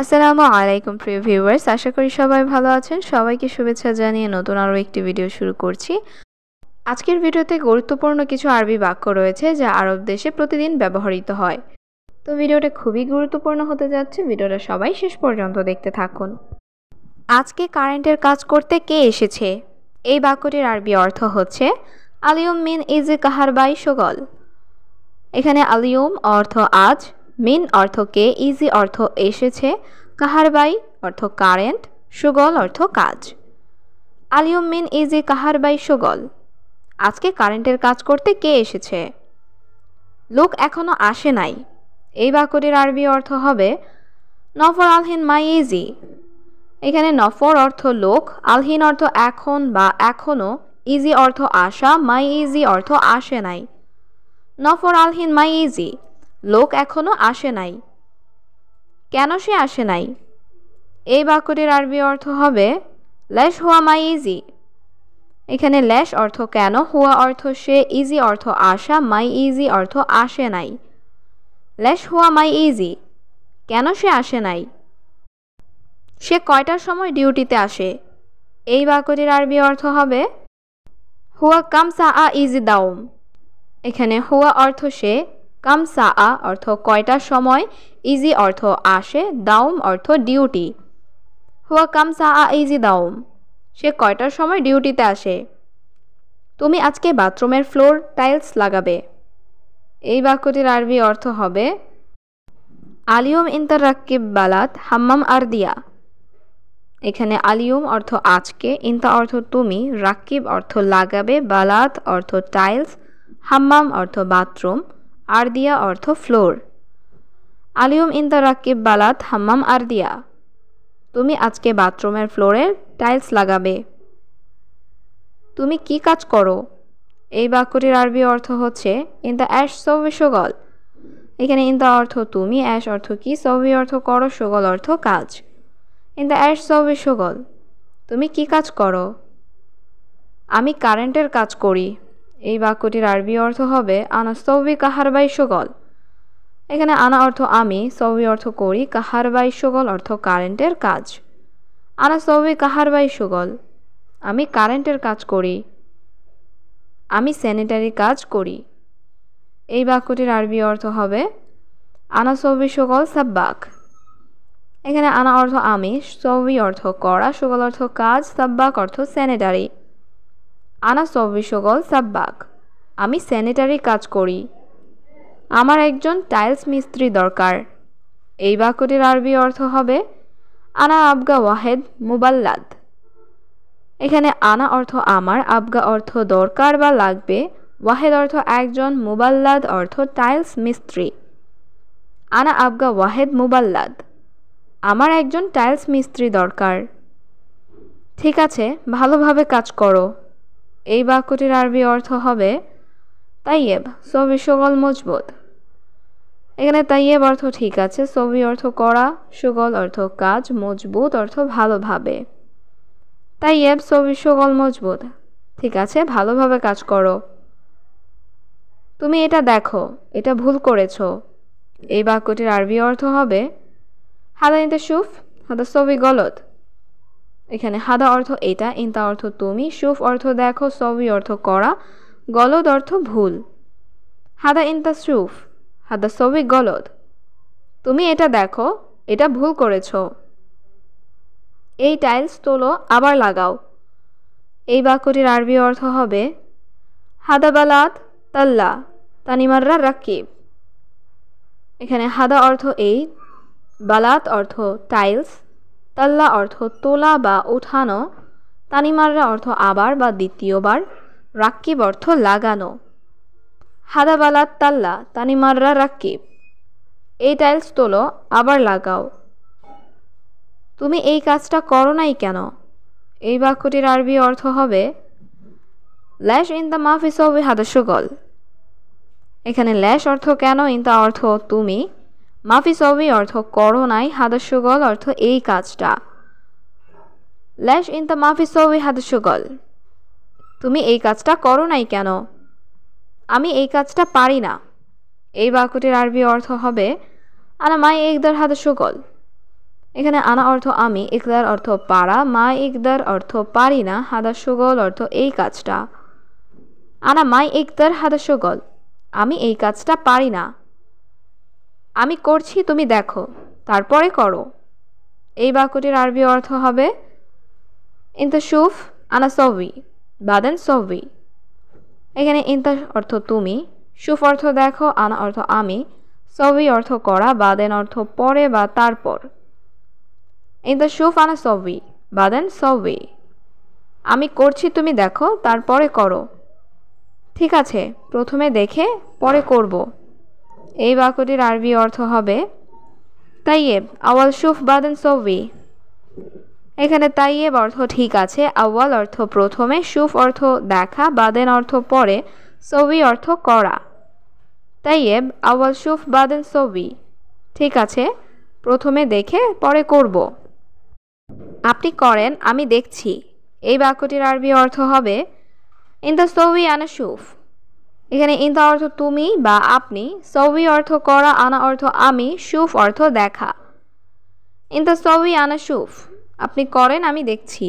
আসসালামু আলাইকুম প্রিয় ভিউয়ার্স, আশা করি সবাই ভালো আছেন। সবাইকে শুভেচ্ছা জানিয়ে নতুন আরও একটি ভিডিও শুরু করছি। আজকের ভিডিওতে গুরুত্বপূর্ণ কিছু আরবি বাক্য রয়েছে যা আরব দেশে প্রতিদিন ব্যবহৃত হয়। তো ভিডিওটা খুবই গুরুত্বপূর্ণ হতে যাচ্ছে, ভিডিওটা সবাই শেষ পর্যন্ত দেখতে থাকুন। আজকে কারেন্টের কাজ করতে কে এসেছে? এই বাক্যটির আরবি অর্থ হচ্ছে আলিয়ুম মিন ইজি কাহারবাই শগল। এখানে আলিয়ুম অর্থ আজ, মিন অর্থ কে, ইজি অর্থ এসেছে, কাহারবাই অর্থ কারেন্ট, সুগল অর্থ কাজ। আলিয়ুম মিন ইজি কাহারবাই সুগল, আজকে কারেন্টের কাজ করতে কে এসেছে? লোক এখনো আসে নাই। এই বাক্যটির আরবি অর্থ হবে নফর আলহিন মাই ইজি। এখানে নফর অর্থ লোক, আলহিন অর্থ এখন বা এখনো, ইজি অর্থ আসা, মাই ইজি অর্থ আসে নাই। নফর আলহিন মাই ইজি, লোক এখনো আসে নাই। কেন সে আসে নাই? এই বাক্যটির আরবি অর্থ হবে লেশ হুয়া মাই ইজি। এখানে লেশ অর্থ কেন, হুয়া অর্থ সে, ইজি অর্থ আসা, মাই ইজি অর্থ আসে নাই। লেশ হুয়া মাই ইজি, কেন সে আসে নাই? সে কয়টার সময় ডিউটিতে আসে? এই বাক্যটির আরবি অর্থ হবে হুয়া কাম সা আ ইজি দাউম। এখানে হুয়া অর্থ সে, কাম সা আ অর্থ কয়টার সময়, ইজি অর্থ আসে, দাউম অর্থ ডিউটি। হুয়া কাম সা আ ইজি দাউম, সে কয়টার সময় ডিউটিতে আসে? তুমি আজকে বাথরুমের ফ্লোর টাইলস লাগাবে। এই বাক্যটির আরবি অর্থ হবে আলিয়ুম ইন্তার রাক্কিব বালাত হাম্মাম আর দিয়া। এখানে আলিয়ুম অর্থ আজকে, ইন্তা অর্থ তুমি, রাক্কিব অর্থ লাগাবে, বালাত অর্থ টাইলস, হাম্মাম অর্থ বাথরুম, আর দিয়া অর্থ ফ্লোর। আলিয়ুম ইন্তা রাক্কিব বালাত হাম্মাম আর দিয়া, তুমি আজকে বাথরুমের ফ্লোরের টাইলস লাগাবে। তুমি কি কাজ করো? এই বাক্যটির আরবি অর্থ হচ্ছে ইনতা অ্যাশ সৌবি শগল। এখানে ইনতা অর্থ তুমি, অ্যাশ অর্থ কি, সৌবি অর্থ করো, শগল অর্থ কাজ। ইনতা অ্যাশ সৌবি শগল, তুমি কি কাজ করো? আমি কারেন্টের কাজ করি। এই বাক্যটির আরবি অর্থ হবে আনা সৌবি কাহারবাই শগল। এখানে আনা অর্থ আমি, সৌবি অর্থ করি, কাহারবাই শগল অর্থ কারেন্টের কাজ। আনা সৌবি কাহারবাই শগল, আমি কারেন্টের কাজ করি। আমি স্যানিটারি কাজ করি। এই বাক্যটির আরবি অর্থ হবে আনা সৌবি শগল সাব্বাক। এখানে আনা অর্থ আমি, সৌবি অর্থ করা, শগল অর্থ কাজ, সাব্বাক অর্থ স্যানিটারি। আনা সৌবি শগল সাব্বাক, আমি স্যানিটারি কাজ করি। আমার একজন টাইলস মিস্ত্রি দরকার। এই বাক্যটির আরবি অর্থ হবে আনা আবগা ওয়াহেদ মুবাল্লাদ। এখানে আনা অর্থ আমার, আবগা অর্থ দরকার বা লাগবে, ওয়াহেদ অর্থ একজন, মুবাল্লাদ অর্থ টাইলস মিস্ত্রি। আনা আবগা ওয়াহেদ মুবাল্লাদ, আমার একজন টাইলস মিস্ত্রি দরকার। ঠিক আছে, ভালোভাবে কাজ করো। এই বাক্যটির আরবি অর্থ হবে তাইয়েব সবি সুগল মজবুত। এখানে তাইয়েব অর্থ ঠিক আছে, সবি অর্থ করা, সুগল অর্থ কাজ, মজবুত অর্থ ভালোভাবে। তাইয়েব সবি সুগল মজবুত, ঠিক আছে, ভালোভাবে কাজ করো। তুমি এটা দেখো, এটা ভুল করেছ। এই বাক্যটির আরবি অর্থ হবে হাদা ইনতা শুফ হাদা সবি গলত। এখানে হাদা অর্থ এটা, ইনতা অর্থ তুমি, শুফ অর্থ দেখো, সবি অর্থ করা, গলদ অর্থ ভুল। হাদা ইনতা শুফ হাদা সবি গলদ, তুমি এটা দেখো, এটা ভুল করেছ। এই টাইলস তোলো, আবার লাগাও। এই বাক্যটির আরবি অর্থ হবে হাদা বালাত তাল্লা তানিমাররা রাকিব। এখানে হাদা অর্থ এই, বালাত অর্থ টাইলস, তাল্লা অর্থ তোলা বা উঠানো, তানিমাররা অর্থ আবার বা দ্বিতীয়বার, রাকিব অর্থ লাগানো। হাদা বালাত তাল্লা তানিমাররা রাকিব, এই টাইলস তোলো, আবার লাগাও। তুমি এই কাজটা করো নাই কেন? এই বাক্যটির আরবি অর্থ হবে ল্যাশ ইন দ্য মাফি সবি হাদা সুগল। এখানে ল্যাশ অর্থ কেন, ইনতা অর্থ তুমি, মাফি সবি অর্থ করো নাই, হাদা সুগল অর্থ এই কাজটা। ল্যাশ ইনতা মাফি সবি হাদা সুগল, তুমি এই কাজটা করো নাই কেন? আমি এই কাজটা পারি না। এই বাক্যটির আরবি অর্থ হবে আনা মাই একদার হাদা সুগল। এখানে আনা অর্থ আমি, ইকদার অর্থ পারা, মা ইকদার অর্থ পারি না, হাদা সুগল অর্থ এই কাজটা। আনা মাই ইকদার হাদা সুগল, আমি এই কাজটা পারি না। আমি করছি তুমি দেখো, তারপরে করো। এই বাক্যটির আরবি অর্থ হবে ইনতা শুফ আনা সবি বাদেন সবি। এখানে ইনতা অর্থ তুমি, শুফ অর্থ দেখো, আনা অর্থ আমি, সবি অর্থ করা, বাদেন অর্থ পরে বা তারপর। ইনতা শুফ আনা সবি বাদেন সবি, আমি করছি তুমি দেখো, তারপরে করো। ঠিক আছে, প্রথমে দেখে পরে করব। এই বাক্যটির আরবি অর্থ হবে তাইয়েব আওয়াল শুফ বাদেন সবি। এখানে তাইয়েব অর্থ ঠিক আছে, আওয়াল অর্থ প্রথমে, শুফ অর্থ দেখা, বাদেন অর্থ পরে, সবি অর্থ করা। তাইয়েব আওয়াল শুফ বাদেন সবি, ঠিক আছে, প্রথমে দেখে পরে করব। আপনি করেন আমি দেখছি। এই বাক্যটির আরবি অর্থ হবে ইনতা সবি আনা শুফ। এখানে ইনতা অর্থ তুমি বা আপনি, সবি অর্থ করা, আনা অর্থ আমি, শুফ অর্থ দেখা। ইনতা সবি আনা শুফ, আপনি করেন আমি দেখছি,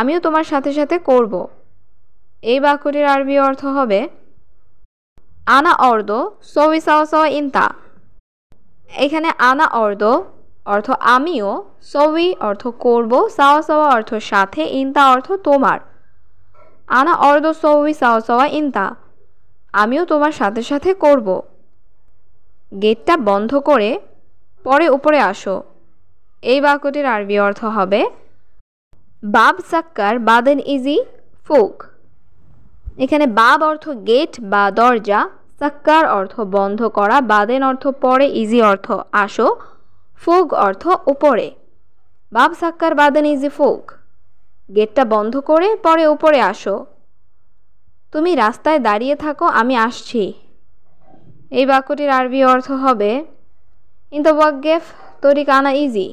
আমিও তোমার সাথে সাথে করব। এই বাক্যটির আরবি অর্থ হবে আনা অর্দ সবি সাওয়া সাওয়া ইনতা। এখানে আনা অর্দ অর্থ আমিও, সবি অর্থ করব, সাওয়া সাওয়া অর্থ সাথে, ইনতা অর্থ তোমার। আনা অর্দ সবি সাওয়া সাওয়া ইনতা, আমিও তোমার সাথে সাথে করব। গেটটা বন্ধ করে পরে উপরে আসো। এই বাক্যটির আরবি অর্থ হবে বাব সাক্কার বাদেন ইজি ফুক। এখানে বাব অর্থ গেট বা দরজা, সাক্কার অর্থ বন্ধ করা, বাদেন অর্থ পরে, ইজি অর্থ আসো, ফুক অর্থ উপরে। বাব সাক্কার বাদেন ইজি ফুক, গেটটা বন্ধ করে পরে উপরে আসো। তুমি রাস্তায় দাঁড়িয়ে থাকো আমি আসছি। এই বাক্যটির আরবি অর্থ হবে ইনতা ওয়াকগেফ তরিক আনা ইজি।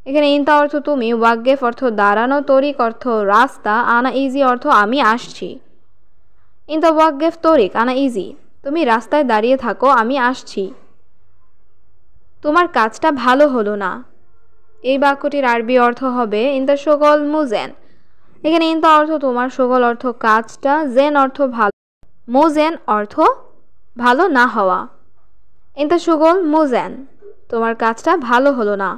এখানে ইনতা অর্থ তুমি, ওয়াকগেফ অর্থ দাঁড়ানো, তরিক অর্থ রাস্তা, আনা ইজি অর্থ আমি আসছি। ইনতা ওয়াকগেফ তরিক আনা ইজি, তুমি রাস্তায় দাঁড়িয়ে থাকো আমি আসছি। তোমার কাজটা ভালো হলো না। এই বাক্যটির আরবি অর্থ হবে ইনতা শগল মুজেন। এখানে ইনতা অর্থ তোমার, শগল অর্থ কাজটা, জেন অর্থ ভালো, মুজেন অর্থ ভালো না হওয়া। ইনতা শগল মুজেন, তোমার কাজটা ভালো হলো না।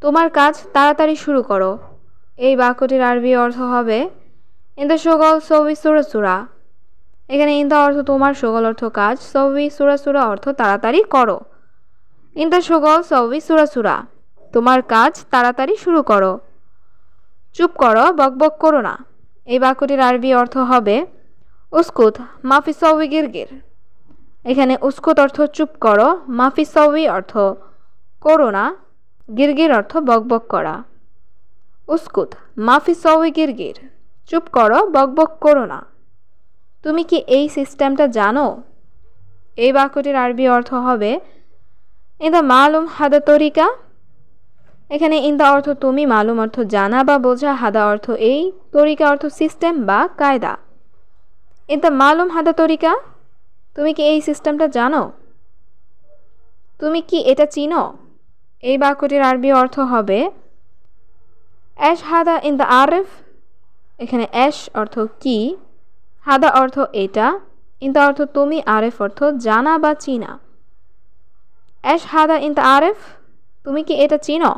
তোমার কাজ তাড়াতাড়ি শুরু করো। এই বাক্যটির আরবি অর্থ হবে ইনতা শগল সবি সুরা সুরা। এখানে ইনতা অর্থ তোমার, শগল অর্থ কাজ, সবি সুরা সুরা অর্থ তাড়াতাড়ি করো। ইনতা শগল সবি সুরা সুরা, তোমার কাজ তাড়াতাড়ি শুরু করো। চুপ করো, বকবক করো না। এই বাক্যটির আরবি অর্থ হবে উস্কুত মাফি সবি গিরগির। এখানে উস্কুত অর্থ চুপ করো, মাফি সবি অর্থ করো না, গিরগির অর্থ বকবক করা। উস্কুত মাফি সবি গিরগির, চুপ করো, বকবক করো না। তুমি কি এই সিস্টেমটা জানো? এই বাক্যটির আরবি অর্থ হবে ইনতা মালুম হাদা তরিকা। এখানে ইনতা অর্থ তুমি, মালুম অর্থ জানা বা বোঝা, হাদা অর্থ এই, তরিকা অর্থ সিস্টেম বা কায়দা। ইনতা মালুম হাদা তরিকা, তুমি কি এই সিস্টেমটা জানো? তুমি কি এটা চিনো? এই বাক্যটির আরবি অর্থ হবে এশ হাদা ইনতা আরিফ। এখানে এশ অর্থ কি, হাদা অর্থ এটা, ইনতা অর্থ তুমি, আরিফ অর্থ জানা বা চিনা। এশ হাদা ইনতা আরিফ, তুমি কি এটা চিনো?